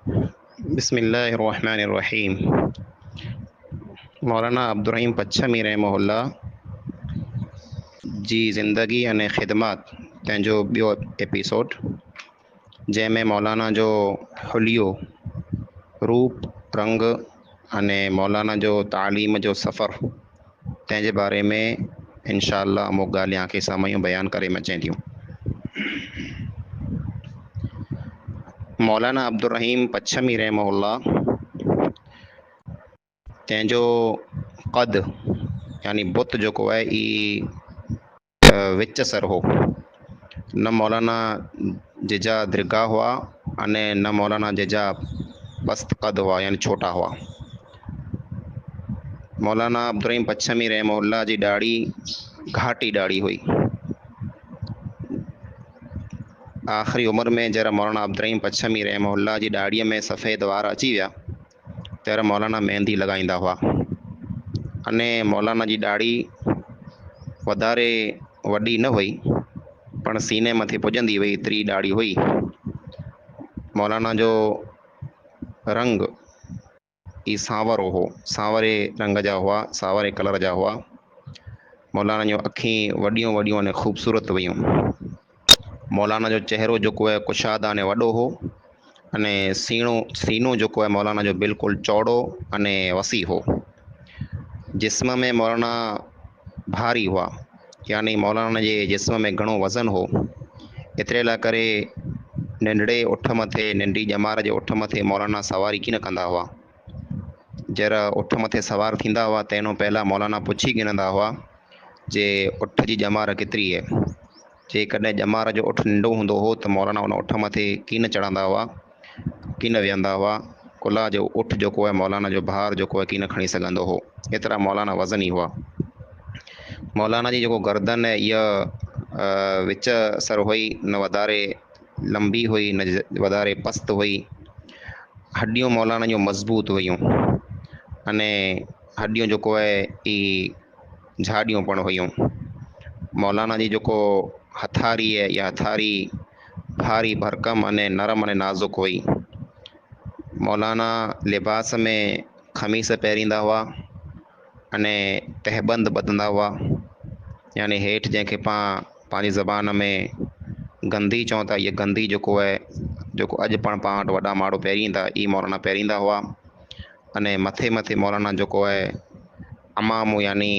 बिस्मिल्लाहिर्रहमानिर्रहीम। मौलाना अब्दुल रहीम पच्छमी रहमहुल्लाह जी ज़िंदगी अने ख़िदमत तंहिंजो ॿियो एपिसोड, जंहिंमें मौलाना जो हुलियो, रूप, रंग अने मौलाना जो तालीम जो सफ़र तंहिंजे बारे में इंशा अल्लाह अमुक ॻाल्हियां खे साम्हूं बयानु करे अचनि थियूं। मौलाना अब्दुल रहीम पच्छमी रहमहुल्लाह तंहिंजो क़द यानी बुत जेको आहे विच सर हो। न मौलाना जिजा दरगाह हुआ अने न मौलाना जिजा पस्त कद हुआ यानी छोटा हुआ। मौलाना अब्दुल रहीम पच्छमी रहमहुल्लाह जी ॾाढ़ी घाटी ॾाढ़ी हुई। आख़िरी उमिरि में जरा मौलाना अब्दुल रहीम पच्छमी रहमहुल्लाह जी ॾाढ़ीअ में सफ़ेद वार अची विया तर मौलाना मेहंदी लॻाईंदा हुआ। अने मौलाना जी ॾाढ़ी वधारे वॾी न हुई पण सीने मथे पुॼंदी हुई, एतिरी ॾाढ़ी हुई। मौलाना जो रंग ई सांवरो हो, सांवरे रंग जा हुआ, सांवरे कलर जा हुआ। मौलाना जूं अखियूं वॾियूं वॾियूं अने ख़ूबसूरत हुयूं। मौलाना जो चहिरो जेको आहे कुशादा अने वॾो हो अने सीनो जेको आहे मौलाना जो बिल्कुलु चौड़ो अने वसी हो। जिस्म में मौलाना भारी हुआ, यानी मौलाना जे जिस्म में घणो वज़न हो। एतिरे लाइ करे नंढड़े उठ मथे, नंढी ॼमार जे उठ मथे मौलाना सवारी कीन कंदा हुआ। जरा उठ मथे सवार थींदा हुआ त इनो पहिला मौलाना पुछी गिनंदा हुआ जे उठ जी ॼमार केतिरी आहे। जेकॾहिं ॼमार जो उठ नंढो हूंदो हो त मौलाना उन उठ मथे कीन चढ़ंदा हुआ, कीन वेहंदा हुआ। कुल्ला जो उठ जेको आहे मौलाना जो भार जेको आहे कीन खणी सघंदो हो, एतिरा मौलाना वज़नी हुआ। मौलाना जी जेको गर्दन आहे इहा विच सर हुई, न वधारे लंबी हुई न वधारे पस्त हुई। हड्डियूं मौलाना जूं मज़बूत हुयूं अने हड्डियूं जेको आहे ई झाड़ियूं पण हुयूं। मौलाना जी जेको हथारी आहे इहा हथारी भारी भरकम अने नरम अने नाज़ुक हुई। मौलाना लिबास में ख़मीस पहिरींदा हुआ अने तहबंद ॿधंदा हुआ, यानी हेठि जंहिंखे पाण पंहिंजी ज़बान में गंदी चऊं था, इहा गंदी जेको आहे जेको अॼु पाण वटि वॾा माण्हू पहिरींदा, ई मौलाना पहिरींदा हुआ। अने मथे मथे मौलाना जेको आहे अमामो यानी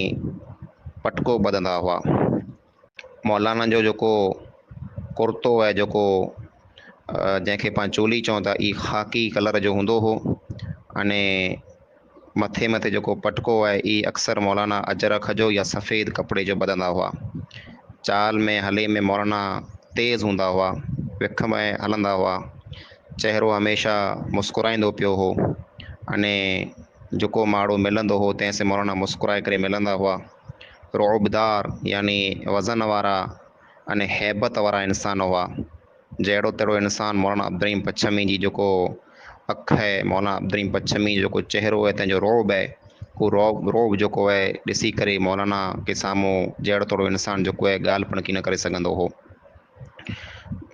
पटको ॿधंदा हुआ। मौलाना जो जेको कुर्तो आहे जेको जंहिंखे पाण चोली चऊं था, ई ख़ाकी कलर जो हूंदो हो। अने मथे मथे जेको पटको आहे ई अक्सर मौलाना अजरक जो या सफ़ेद कपिड़े जो ॿधंदा हुआ। चाल में हले में मौलाना तेज़ हूंदा हुआ, विख में हलंदा हुआ। चहिरो हमेशह मुस्कुराईंदो पियो हो अने जेको माण्हू मिलंदो हो तंहिंसे मौलाना मुस्कुराए करे मिलंदा हुआ। रौबदार यानी वज़न वारा अने हैबत वारा इंसान हुआ। जहिड़ो तहिड़ो इंसान मौलाना अब्दुल रहीम पच्छमी जी जेको अखि आहे, मौलाना अब्दुल रहीम पच्छमी जो जेको चहिरो आहे, तंहिंजो रौब आहे, उहो रौब जेको आहे ॾिसी करे मौलाना के साम्हूं जहिड़ो तहिड़ो इंसान जेको आहे ॻाल्हि पिणु कीन करे सघंदो हो।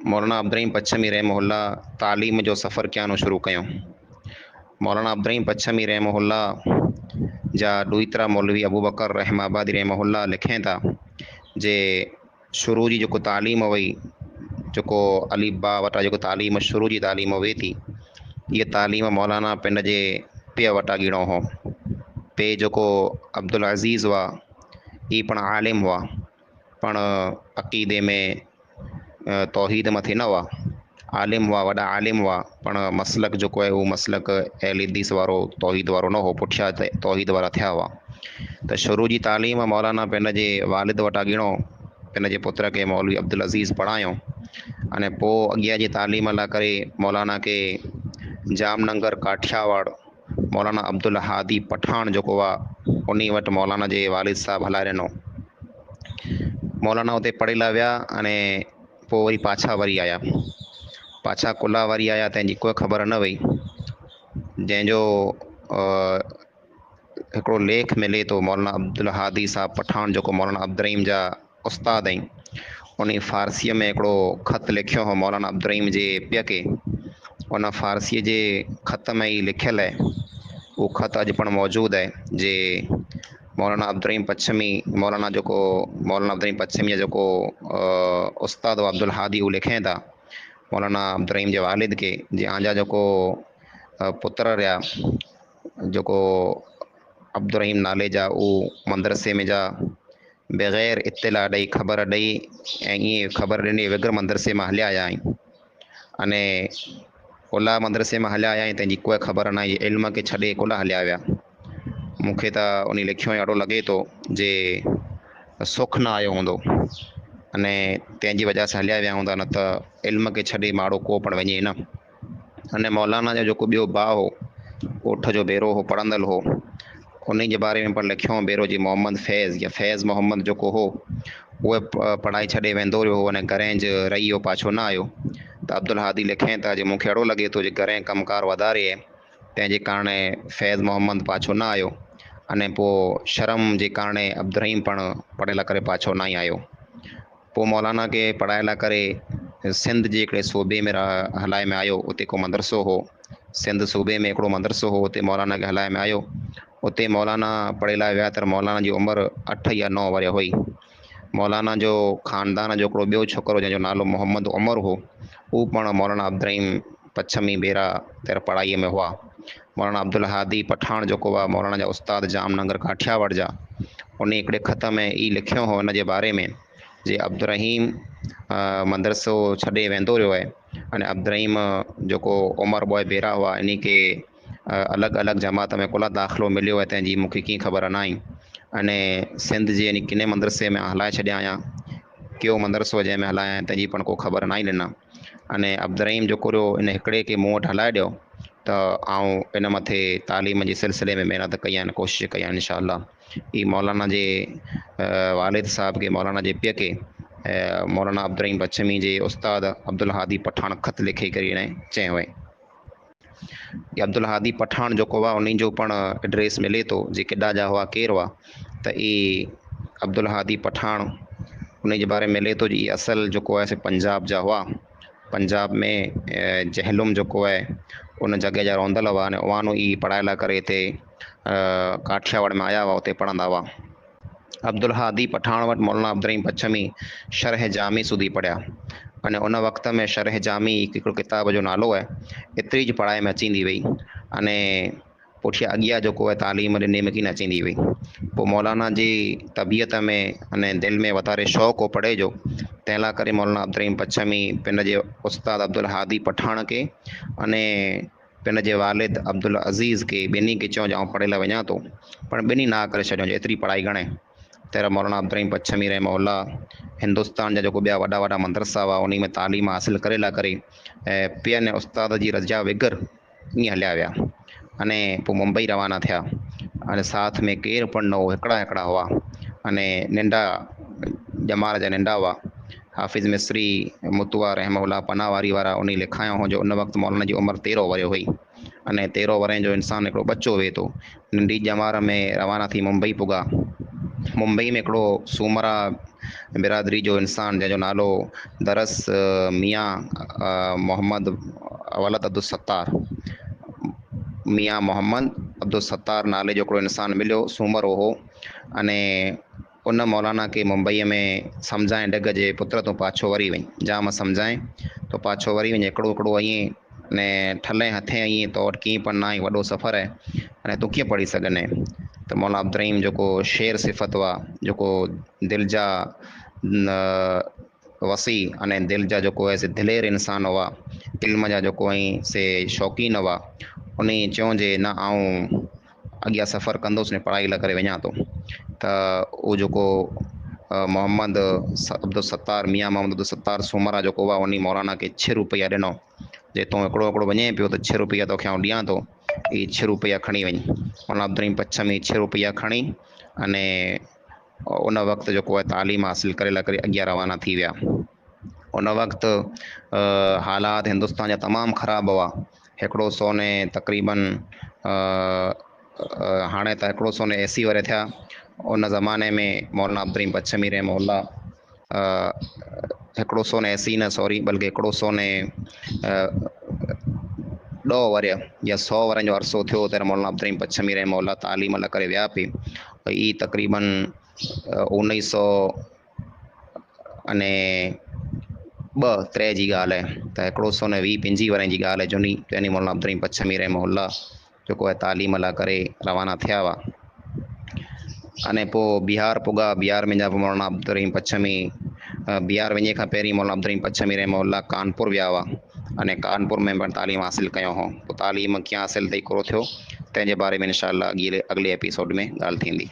मौलाना अब्दुल रहीम पच्छमी रहमहुल्लाह तालीम जो सफ़र कयानो शुरू कयूं। मौलाना अब्दुल रहीम पच्छमी रहमहुल्लाह जा ॾोहितरा मौलवी अबू बकर रहमाबादी रहमहुल्लाह लिखें था जे शुरू जी जेको तालीम हुई, जेको अलीफ बा वटां जेको तालीम शुरू जी तालीम हुई थी, इहा तालीम मौलाना पिंड जे पीउ वटां ॻिणो हो। पे जेको अब्दुल अज़ीज़ हुआ, ई पण आलिम हुआ, पण अक़ीदे में तौहीद मथे न हुआ। आलिम हुआ, वॾा आलिम हुआ, पण मसलक जेको आहे उहो मसलक अहल हदीस वारो तौहीद वारो न हो, पुठियां तौहीद वारा थिया हुआ। त शुरू जी तालीम मौलाना पिन जे वालिद वटां ॻिणो, पिन जे पुत्र खे मौलवी अब्दुल अज़ीज़ पढ़ायो। अने पोइ अॻियां जी तालीम लाइ करे मौलाना खे जामनगर काठियावाड़ मौलाना अब्दुल हादी पठान जेको आहे उन वटि मौलाना जे वालिद साहबु हलाए ॾिनो। मौलाना हुते पढ़े लाइ विया अने पोइ वरी पाछा वरी आया। पाछा कुल्ला वरी आया, तंहिंजी कोई ख़बर न हुई। जंहिंजो हिकिड़ो लेख मिले थो मौलाना अब्दुल हादी साहब पठान जेको मौलाना अब्दुल रहीम जा उस्ताद आहिनि, उन फ़ारसीअ में हिकिड़ो ख़त लिखियो हो मौलाना अब्दुल रहीम जे पीउ खे। उन फ़ारसीअ जे ख़त में ई लिखियलु आहे। उहो ख़त अॼु पण मौजूदु आहे जे मौलाना अब्दुर्रहीम पच्छमी मौलाना अब्दुर्रहीम पच्छमी जा जेको उस्ताद अब्दुल हादी उहे लिखनि था मौलाना अब्दुर्रहीम जे वालिद खे, जे आंजा जेको पुत्र रहिया जेको अब्दुर्रहीम नाले जा, उहो मदरसे में जा बग़ैर इत्तिला ॾेई ख़बर ॾेई ऐं ईअं ख़बर ॾिनी बग़ैर मदरसे मां हलिया आया आहिनि। अने कुला मदरसे मां हलिया आया आहिनि, तंहिंजी कोई ख़बर न आहे, इल्म खे छॾे कुला हलिया विया। मूंखे त उन लिखियो अहिड़ो लॻे थो जे सुख न आयो हूंदो अने तंहिंजी वजह सां हलिया विया हूंदा, न त इल्म खे छॾे माण्हू को पण वञे न। अने मौलाना जो जेको ॿियो भाउ हो, ॻोठ जो भेरो हो, पढ़ंदड़ हो, उन जे बारे में पण लिखियो भेरो जी मोहम्मद फैज़ या फैज़ मोहम्मद जेको हो, उहे पढ़ाई छॾे वेंदो रहियो अने घरें ज रही वियो, पाछो न आयो। त अब्दुल हादी लिखनि था जे मूंखे अहिड़ो लॻे थो जे घरें कमकार वधारे आहे, तंहिंजे कारणे फैज़ मोहम्मद पाछो न आयो। अने पोइ शर्म जे कारणे अब्दुर्रहीम पण पढ़ियल करे पाछो न ई आयो। पोइ मौलाना खे पढ़ाई लाइ करे सिंध जे हिकिड़े सूबे में हलाए में आयो। उते को मदरसो हो, सिंध सूबे में हिकिड़ो मदरसो हो, उते मौलाना खे हलाए में आयो। उते मौलाना पढ़े लाइ विया त मौलाना जी उमिरि 8 या 9 वरी हुई। मौलाना जो ख़ानदान जो हिकिड़ो ॿियो छोकिरो जंहिंजो नालो मोहम्मद उमर हो, हू पण मौलाना अब्दुर्रहीम पच्छमी बेरा तेर पढ़ाईअ में हुआ। मौलाना अब्दुल हादी पठान जेको आहे मौलाना जा उस्ताद जामनगर काठियावाड़ जा, उन हिकिड़े ख़त में ई लिखियो हो हिन जे बारे में जे अब्दुर्रहीम मदरसो छॾे वेंदो रहियो आहे। अने अब्दुर्रहीम जेको उमर बॉय बेरा हुआ, इन खे अलॻि अलॻि जमात में कुला दाख़िलो मिलियो आहे, तंहिंजी मूंखे कीअं ख़बर न आई। अने सिंध जे यानी किने मदरसे में हलाए छॾिया आहियां, कहिड़ो मदरसो जंहिंमें हलाया आहिनि, तंहिंजी पण को ख़बर न आई ॾिना। अने अब्दुर्रहीम जेको रहियो इन हिकिड़े खे मूं वटि हलाए ॾियो त आउं इन मथे तालीम जे सिलसिले में महिनत कई आहिनि, कोशिशि कई आहिनि इंशाअल्लाह। ही मौलाना जे वालिद साहब खे, मौलाना जे पीउ खे मौलाना अब्दुर्रहीम पच्छमी जे उस्ताद अब्दुल हादी पठान ख़त लिखी करे चयो हुई। अब्दुल हादी पठान जेको आहे उन जो पण एड्रेस मिले थो जे केॾा जा हुआ, केरु हुआ, त ई अब्दुल हादी पठान उन जे बारे में मिले थो जी असल जेको आहे पंजाब जा हुआ। पंजाब में जहलुम जेको आहे उन जॻह जा रहंदल हुआ, अने उहानो ई पढ़ाई लाइ करे हिते काठियावाड़ में आया हुआ, उते पढ़ंदा हुआ। अब्दुल हादी पठान वटि मौलाना अब्दुर्रहीम पच्छमी शरह जामी सुधी पढ़िया। अने उन वक़्त में शरह जामी हिकिड़ो किताब जो नालो आहे, एतिरी ज पढ़ाई में अचींदी वई। अने पुठियां अॻियां जेको आहे तालीम ॾिने में की न अचींदी वई। पोइ मौलाना जी तबियत में अने दिलि में वाधारे शौक़ु हो पढ़े जो, तंहिं लाइ करे मौलाना अब्दुर्रहीम पच्छमी पिन जे उस्ताद अब्दुल हादी पठान खे अने पिन जे वालिद अब्दुल अज़ीज़ खे ॿिन्ही खे चयो आउं पढ़े लाइ वञा थो, पर ॿिन्ही ना करे छॾियो एतिरी पढ़ाई घणे। तहिड़ा मौलाना अब्दुर्रहीम पच्छमी रहमहुल्लाह हिंदुस्तान जा जेको ॿिया वॾा वॾा मदरसा हुआ उन में तालीम हासिलु करे लाइ करे ऐं पीउ ने उस्ताद जी रजा विगर ईअं हलिया विया। अने पोइ मुंबई रवाना थिया। अने साथ में केरु पण न हो, हिकिड़ा हुआ। अने नंढा ॼमार जा नंढा हुआ। हाफ़िज़ मिस्री मुतवा रहमहुल्लाह पनावारी वारा उन लिखायो हो जो उन वक़्तु मौलाना जी उमिरि 13 वरी हुई। अने 13 वरे जो इंसानु हिकिड़ो बचो वे थो, नंढी ॼमार में रवाना थी मुंबई पुॻा। मुंबई में हिकिड़ो सूमरा बिरादरी जो इंसानु जंहिंजो नालो दरस मियाँ मोहम्मद वलद अब्दुल सत्तार, मियाँ मोहम्मद अब्दुल सत्तार नाले जो हिकिड़ो इंसानु मिलियो, सूमरो हो। अने उन मौलाना खे मुंबईअ में सम्झाए ॾग जे पुत्र तूं पाछो वरी वञ, जाम सम्झाए तो पाछो वरी वञ, हिकिड़ो ईअं अने ठले हथे ईअं तो वटि कीअं पण न आहे, वॾो सफ़र आहे अने तूं कीअं पढ़ी सघंदे। त मौलाना अब्दुर्रहीम जेको शेर सिफ़त हुआ, जेको दिलि जा वसी अने दिलि जा जेको आहे से दिलेर इंसानु हुआ, इल्म जा जेको ऐं से शौक़ीन हुआ, उन चयो जे न आउं अॻियां सफ़र कंदुसि ने पढ़ाई लाइ करे वञा थो। त उहो जेको मोहम्मद अब्दुल सत्तार मियाँ मोहम्मद अब्दुल सत्तार सूमरा जेको हुआ उन मौलाना खे 6 रुपया ॾिनो, जे तूं हिकिड़ो वञे पियो त 6 रुपया तोखे आउं ॾियां थो, ई 6 रुपया खणी वञ। मौलाना अब्दुर्रहीम पच्छमी 6 रुपया खणी अने उन वक़्तु जेको आहे तालीम हासिलु करे लाइ करे अॻियां रवाना थी विया। उन वक़्तु हालात हिंदुस्तान जा तमामु ख़राबु हुआ। हिकिड़ो सोने तक़रीबन हाणे त हिकिड़ो सोने AC वारे थिया, उन ज़माने में मौलाना अब्दुर्रहीम पच्छमी रहमहुल्लाह हिकिड़ो सोने AC न सॉरी बल्कि हिकिड़ो सोने 10 वर या 100 वरनि जो अरसो थियो त मौलाना अब्दुर्रहीम पच्छमी रहमहुल्लाह तालीम लाइ करे विया पई। ई तक़रीबन 1900 अने 2-3 जी ॻाल्हि आहे त हिकिड़ो 120-25 वरनि जी ॻाल्हि आहे जुनी जॾहिं मौलाना अब्दुर्रहीम पच्छमी रहमहुल्लाह जेको आहे तालीम लाइ करे रवाना थिया हुआ। अने पोइ बिहार पुॻा। बिहार में जा मौलाना अब्दुर्रहीम पच्छमी बिहार वञे खां पहिरीं मौलाना अब्दुर्रहीम पच्छमी रहमहुल्लाह कानपुर विया हुआ अने कानपुर में पिणु तालीम हासिलु कयो हुओ। पोइ तालीम कीअं हासिलु थी करो थियो तंहिंजे बारे में इंशाअल्लाह अॻिले एपिसोड में ॻाल्हि थींदी।